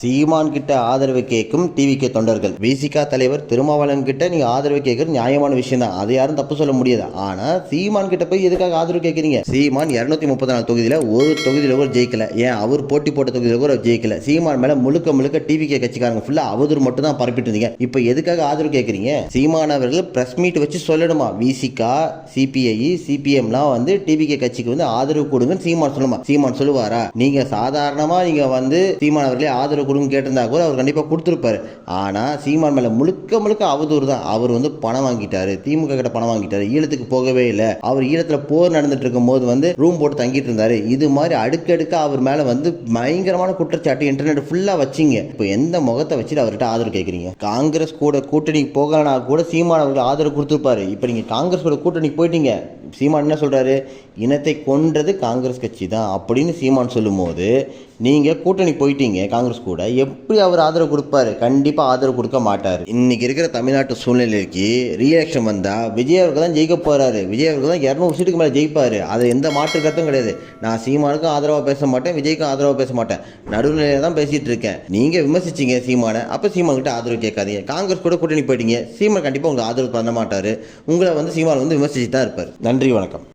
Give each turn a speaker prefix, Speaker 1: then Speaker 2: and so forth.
Speaker 1: சீமான் கிட்ட ஆதரவு கேட்கும் டிவிகே தொண்டர்கள். விசிகா தலைவர் திருமாவளவன் கிட்ட நீங்க ஆதரவு கேட்கறது நியாயமான விஷயம் தான், அதை யாரும் தப்பு சொல்ல முடியாது. ஆனா சீமான் கிட்ட போய் எதுக்காக ஆதரவு கேட்கறீங்க? சீமான் 234 தொகுதியில ஒரு தொகுதியில கூட ஜெயிக்கல. ஏன் அவர் போட்டி போட்ட தொகுதியில கூட ஜெயிக்கல. சீமான் மேல முழுக்க டிவிகே கட்சிக்காரங்க ஃபுல்லா அவதூறு மட்டும் தான் பரப்பிட்டு இருந்தீங்க. இப்ப எதுக்காக ஆதரவு கேட்கறீங்க? சீமான் அவர்கள் பிரஸ் மீட் வச்சு சொல்லணுமா, விசிகா சிபிஐ சிபிஎம்லாம் வந்து டிவிகே கட்சிக்கு வந்து ஆதரவு கொடுங்கன்னு சீமான் சொல்லுமா? சீமான் சொல்லுவாரா? நீங்க சாதாரணமா நீங்க வந்து சீமான் அவர்களே ஆதரவு கொடுங்க கேட்டிருந்தா கூட அவர் கண்டிப்பாக கொடுத்துருப்பாரு. ஆனால் சீமான் மேலே முழுக்க அவதூறு தான். அவர் வந்து பணம் வாங்கிட்டாரு, திமுக கிட்ட பணம் வாங்கிட்டாரு, ஈழத்துக்கு போகவே இல்லை, அவர் ஈழத்தில் போர் நடந்துட்டு இருக்கும் போது வந்து ரூம் போட்டு தங்கிட்டு இருந்தாரு. இது மாதிரி அடுக்கடுக்க அவர் மேலே வந்து பயங்கரமான குற்றச்சாட்டு இன்டர்நெட் ஃபுல்லாக வச்சிங்க. இப்போ எந்த முகத்தை வச்சுட்டு அவர்கிட்ட ஆதரவு கேட்குறீங்க? காங்கிரஸ் கூட கூட்டணி போகலனா கூட சீமான் அவர்கள் ஆதரவு கொடுத்துருப்பாரு. இப்போ நீங்கள் காங்கிரஸ் கூட கூட்டணி போயிட்டீங்க. சீமான் என்ன சொல்றாரு? இனத்தை கொன்றது காங்கிரஸ் கட்சி தான் அப்படின்னு சீமான் சொல்லும் போது நீங்க கூட்டணி போயிட்டீங்க காங்கிரஸ் கூட, எப்படி அவர் ஆதரவு கொடுப்பாரு? கண்டிப்பா ஆதரவு கொடுக்க மாட்டாரு. இன்னைக்கு இருக்கிற தமிழ்நாட்டு சூழ்நிலைக்கு ரீஎலெக்ஷன் வந்தா விஜய் அவர்கள் தான் ஜெயிக்க போறாரு. விஜய் அவர்கள் தான் 200 சீட்டுக்கு மேலே ஜெயிப்பாரு. அது எந்த மாற்று கருத்தும் கிடையாது. நான் சீமானுக்கும் ஆதரவாக பேச மாட்டேன், விஜய்க்கும் ஆதரவாக பேச மாட்டேன், நடுநிலையில தான் பேசிட்டு இருக்கேன். நீங்க விமர்சிச்சீங்க சீமானை, அப்ப சீமான் கிட்ட ஆதரவு கேட்காதீங்க. காங்கிரஸ் கூட கூட்டணி போயிட்டீங்க, சீமான் கண்டிப்பா உங்களுக்கு ஆதரவு பண்ண மாட்டாரு. உங்களை வந்து சீமான் வந்து விமர்சிச்சு தான் இருப்பார். நன்றி, வணக்கம்.